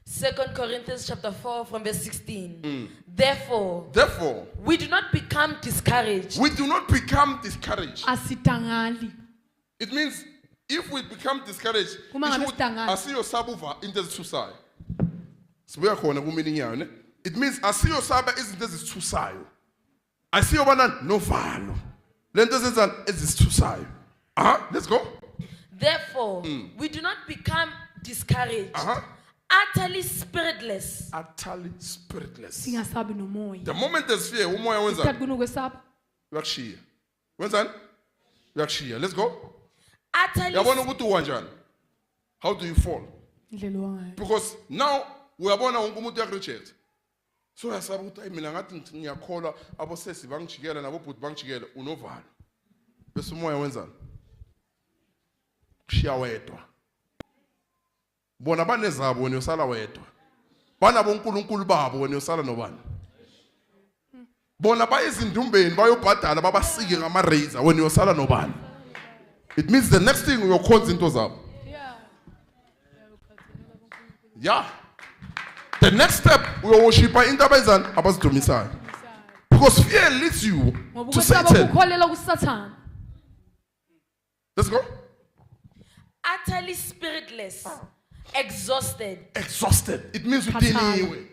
2 Corinthians chapter 4 from verse 16. Therefore, we do not become discouraged. do not become discouraged. Asitangali. It means if we become discouraged, Uma ngabe sidangali. asiyosabuva into ezithusayo. Sibuya khona ku-meaning yayo, ne? It means asiyosaba izinto ezithusayo. Asiyobana novalo. Lento ezenzani ezithusayo. Let's go. Therefore, we do not become discouraged. Utterly spiritless. Utterly spiritless. Singasabi nomoya. The moment there's fear, umoya wenzani? Isikhathi kunokwesaba. Uyakushiya. Wenzani? Uyakushiya. Let's go. Utterly. Yabona ukuthi uwanjani? How do you fall? Indlela wangayo. Because now uyabona wonke umuntu uyakureject. So uyasaba ukuthi mina ngathi ngiyakholwa abosesi bangijikela nabobhuti bangijikela unovalo. Bese umoya wenzani? Kushiya wedwa. Bona banezabo wena usala wedwa. Bana bonkulunkulu babo wena usala nobani? Bona bayizindumbeni bayobhadala babasike ngama razor wena usala nobani? It means the next thing uyokhonza into zabo. Yeah. The next step uyoworshipa into abazani abazidumisayo. Because fear leads you to Satan. Let's go. Utterly spiritless. Exhausted. Exhausted. It means udiniwe.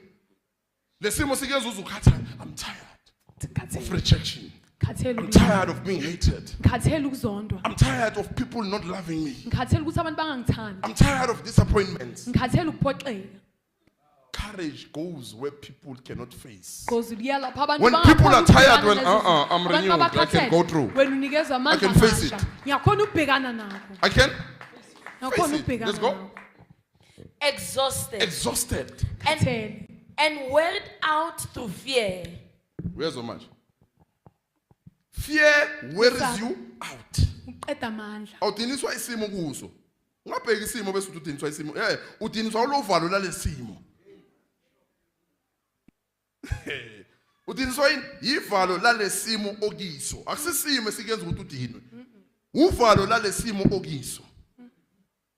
Lesimo sikwenza uzukhathala. I'm tired of rejection. I'm tired of being hated. I'm tired of people not loving me. I'm tired of disappointments. Courage goes where people cannot face. When people are tired, when I'm renewed, I can go through. I can face it. I can face it. Let's go. Exhausted. Exhausted. And wearied out through fear. Where's so much? Fear wears you out. Awudiniswa isimo kuso. Ungabheka isimo bese udiniswa isimo. Udiniswa ulovalo lalesimo. Udiniswa yivalo lalesimo okiso. Akusisimo esikenza ukuthi udinwe. Uvalo lalesimo okiso.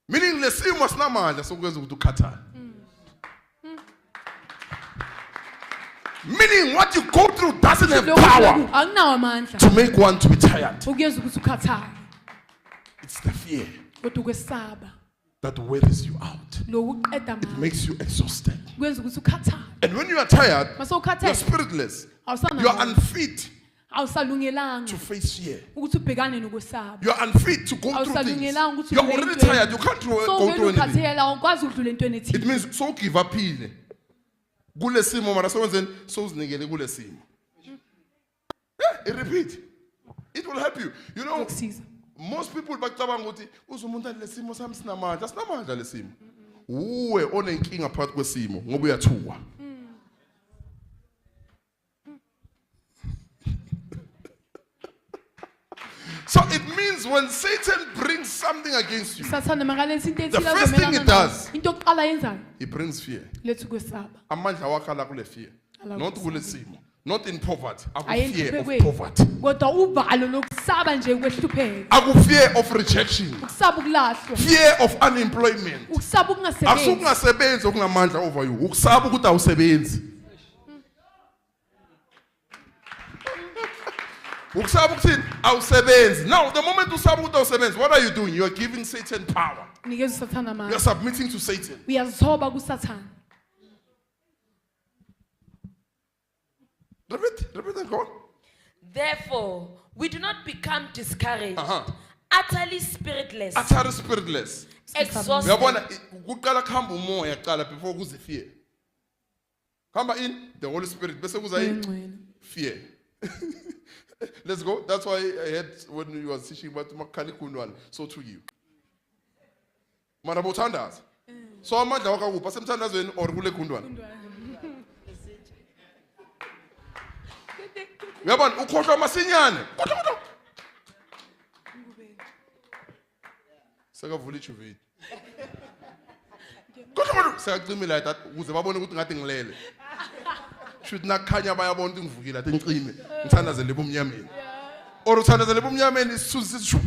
Meaning lesimo asinamandla sokwenza ukuthi ukhathale. Meaning what you go through doesn't have power to make one to be tired. It's the fear that wears you out. It makes you exhausted. And when you are tired, you're spiritless. You're unfit to face fear. You're unfit to go through things. You're already tired. You can't go through anything. It means so give up. Gule simo mara so uzinikele kule simo. Repeat. It will help you. You know, most people bacabanga ukuthi uzumuntu lesimo sami sinamandla, sinamandla lesimo. Uwe onenkinga phakathi kwesimo ngoba uyathuka. So it means when Satan brings something against you, the first thing it does, he brings fear. Amandla wakho ala kule fear. Not kule simo. Not in poverty. I have fear of poverty. I have fear of rejection. Fear of unemployment. Akusungasebenzi okunamandla over you. Ukusaba ukuthi awusebenzi. Now, the moment you sabotage awusebenzi, what are you doing? You are giving Satan power. You are submitting to Satan. Repeat and go on. Therefore, we do not become discouraged. Utterly spiritless. Utterly spiritless. Exhausted. Kuqala khamba umoya qala before kuze fear. Khamba in the Holy Spirit bese kuza in fear. Let's go. That's why I had when you was teaching about Makali Kunwan, so to you. Marabotandas. So amandla wakho kupha semthandazweni or kule Kunwan. Uyabona ukhohlwa masinyane. Sakavula ichuvini. Kodwa sakacimela that ukuze babone ukuthi ngathi ngilele. Should nakhanya bayabona ukuthi ngivukile athi ngicime ngithandazele ebumnyameni or uthandazele ebumnyameni isisuzi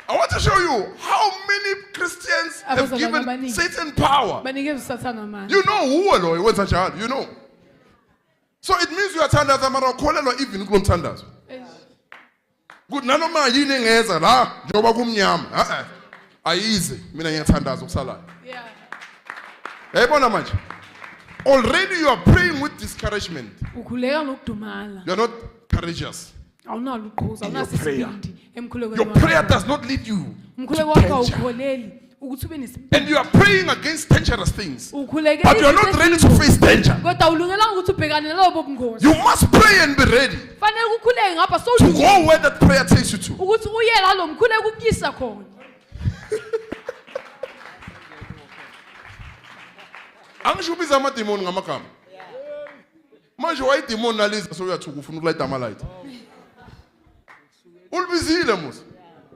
I want to show you how many Christians have given Satan power. You know who alone was a child, you know. So it means you are tandaza mara ukholelwa even kulo mthandazo. Good nanoma yini engeza la njoba kumnyama. Ayize mina ngiyathandaza ukusalayo. Yeah. Yayibona manje. Already you are praying with discouragement. Ukhuleka You are not courageous. awunalo uqhuza In your prayer. awunasibindi emkhulekweni Your prayer does not lead you umkhuleko to wakho danger. awukholeli ukuthi ube nesibindi And you are praying against dangerous things. ukhulekela But you are not ready to face danger. kodwa ulungelanga ukuthi ubhekane nalobo bungozi You must pray and be ready fanele ukukhuleke ngapha to go where that prayer takes you to. ukuthi uye la lo mkhuleko ukuyisa khona Angisho ubiza amademoni ngamagama. Manje wayidemoni naliza so uyathuka ufuna ukulayita amalight. Ulibizile musa.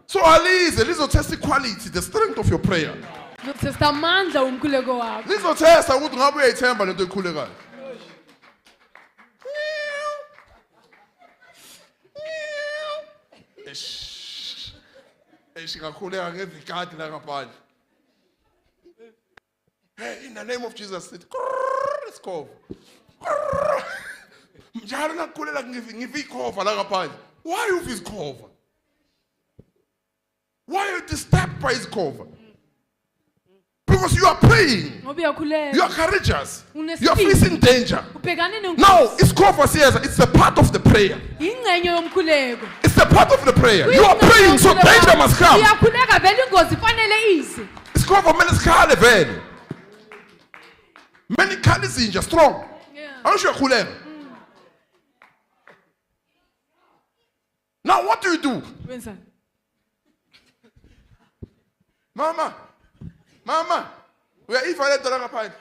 So alize lizotest equality, the strength of your prayer. uzotesta amandla umkhuleko wakho Lizotesta ukuthi ngabe uyayithemba lento ekhulekayo. Eshingakhuleka ngevikati la ngaphandle. Hey, in the name of Jesus, it's cover. Njalo nakukhulela ngivikhova la ngaphandle. Why you his cover? Why are you disturbed by his cover? Because you are praying. ngoba uyakhuleka You are courageous. Unesibindi. You are facing danger. ubhekane Now, it's cover says it's a part of the prayer. ingcenye yomkhuleko It's a part of the prayer. You are praying, so danger must come. uyakhuleka vele ingozi fanele ize It's cover many vele. Many kalizinja strong. Yeah. I'm sure khuleka. Now what do you do? wenzani Mama, uyayiva le nto la ngaphandle.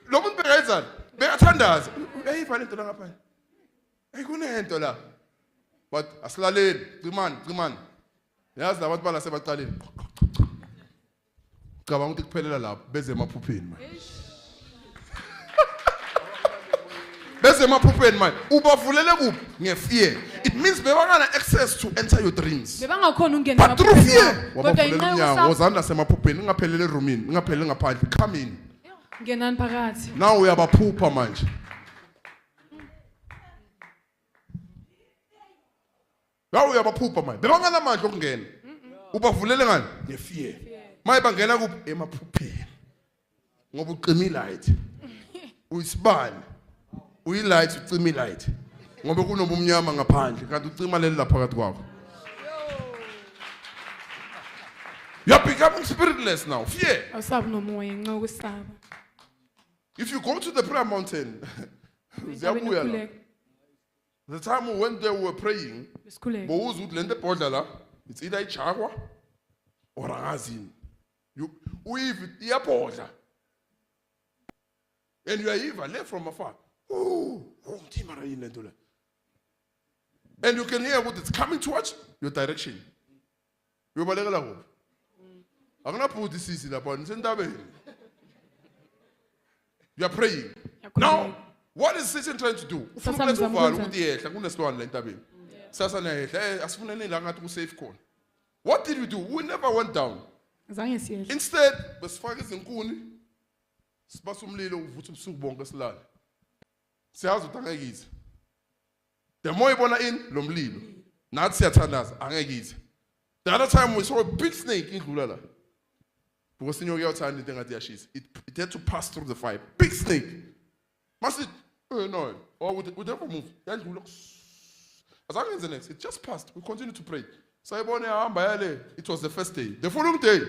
Lo muntu bekayenzani? Bekathandaza. Uyayiva le nto la ngaphandle. Hey kunento la. But asilaleli, cimani. Yazi labantu bala sebaqaleni. Cabanga ukuthi kuphelela lapho beze emaphupheni manje. Beze emaphupheni manje. Ubavulele kuphi? Ngefear. It means bebangana access to enter your dreams. bebangakhona ukungena But through emaphuphen fear, wakho. kodwa wabavulela inqa umnyango, yosapho wozani nasemaphupheni, ngaphelele erumini, ngaphelele ngaphandle. Come in. ngenani phakathi Now uyabaphupha manje. Now uyabaphupha manje. Bebangana amandla okungena. Ubavulele ngani? Ngefear. Maye bangena kuphi? Emaphupheni. Ngoba ucima ilight. Uyisibani. Uyilight ucima ilight. Ngoba kunobumnyama ngaphandle kanti ucima leli lapha phakathi kwakho. You are becoming spiritless now. Fear. awusabi nomoya ngenxa yokusaba If you go to the prayer mountain, ziyabuya la. The time when they were praying, besikhuleka bowuza ukuthi lento ebhodla la, it's either ijakwa or angazini. You uyiva iyabhodla. And you are even left from afar. Oh, mara yini lento le. And you can hear what it's coming towards your direction. Uyobalekela kuphi? Akunabhudi sisi lapha nisentabeni. You are praying. Now, what is Satan trying to do? Ufuna ukuletha uvalo ukuthi yehla kunesilwane la entabeni. Sasa nayehla asifuneni la ngathi ku safe khona. What did we do? We never went down. zange siyehle Instead, besifaka izinkuni sibasa umlilo uvutha ubusuku bonke silala. Siyazi ukuthi angeke ize. The more ibona in lo mlilo, nathi siyathandaza angeke ize. The other time we saw a big snake indlula la. Because inyoka iyathanda into engathi iyashisa. It had to pass through the fire. Big snake. Must it? No. Or would never move. Yandlula. Azange the next. It just passed. We continued to pray. Sayibone ahamba yale. It was the first day. The following day.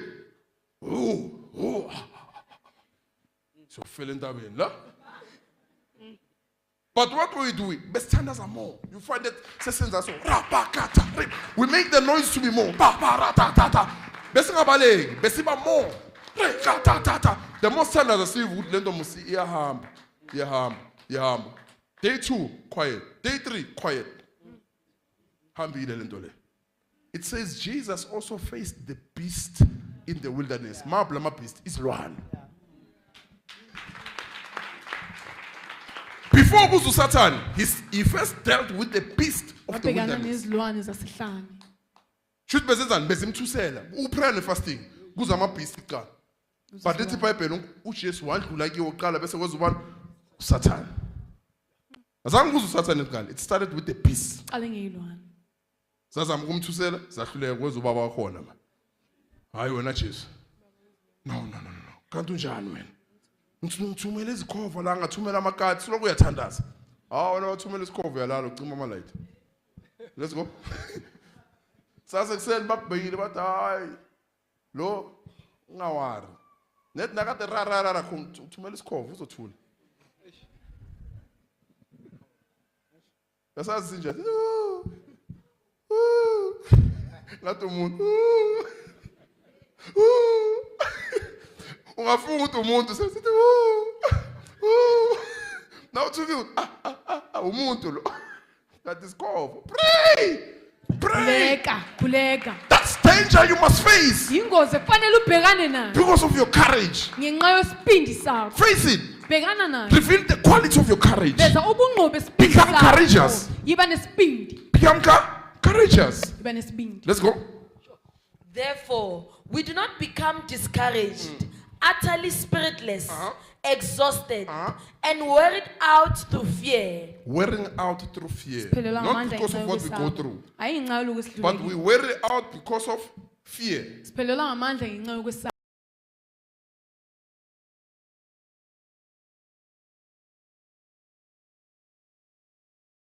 So fell in that way. But what we do? Best standards are more. You find that sessions are so. We make the noise to be more. Besiba more. The more standards are still would lend them see yahamba. Day 2, quiet. Day 3, quiet. It says Jesus also faced the beast in the wilderness. Mablama beast is Lohan. Before kuzu Satan, he first dealt with the beast of the wabhekana wilderness. nezilwane zasehlane. Should bezenzani bezimthusela. Uprayer and fasting. Kuza ama-beast kuqala. But lithi iBhayibheli uJesu wadlula kiwo kuqala bese kweza ubani uSatan. Azange kuze uSatan kuqala. It started with the beast. Qale ngeyilwane. Sazama ukumthusela, sahluleka kweza ubaba wakhona ma. Hayi wena Jesu. No. Kanti unjani wena? Ngithumela izikhova la ngathumela amakati siloku uyathandaza. Wena wathumela isikhova yalala ucima ama light. Let's go. Sasa kuseni bakubhekile bathi hayi lo ungawari. Net nakade rarara uthumela isikhova uzothula. Yasazi nje. Ngathi umuntu. Ungafunga ukuthi umuntu sesithi now uthi umuntu lo. That is called pray. Khuleka. That's danger you must face Yingozi kufanele ubhekane nayo. because of your courage. Ngenxa yesibindi sakho. Face it. Bhekana nayo. Reveal the quality of your courage. Beza ubungqobo besibindi Become sakho. courageous. Yiba nesibindi. Become courageous. Yiba nesibindi. Let's go. Therefore, we do not become discouraged, utterly spiritless, exhausted, and worried out through fear. Wearing out through fear. Siphelelwa Not ngamandla because of ngenxa what we go yokwesaba. through, Hayi ngenxa yaloku but esidlulile. we wear it out because of fear. Siphelelwa ngamandla ngenxa yokwesaba.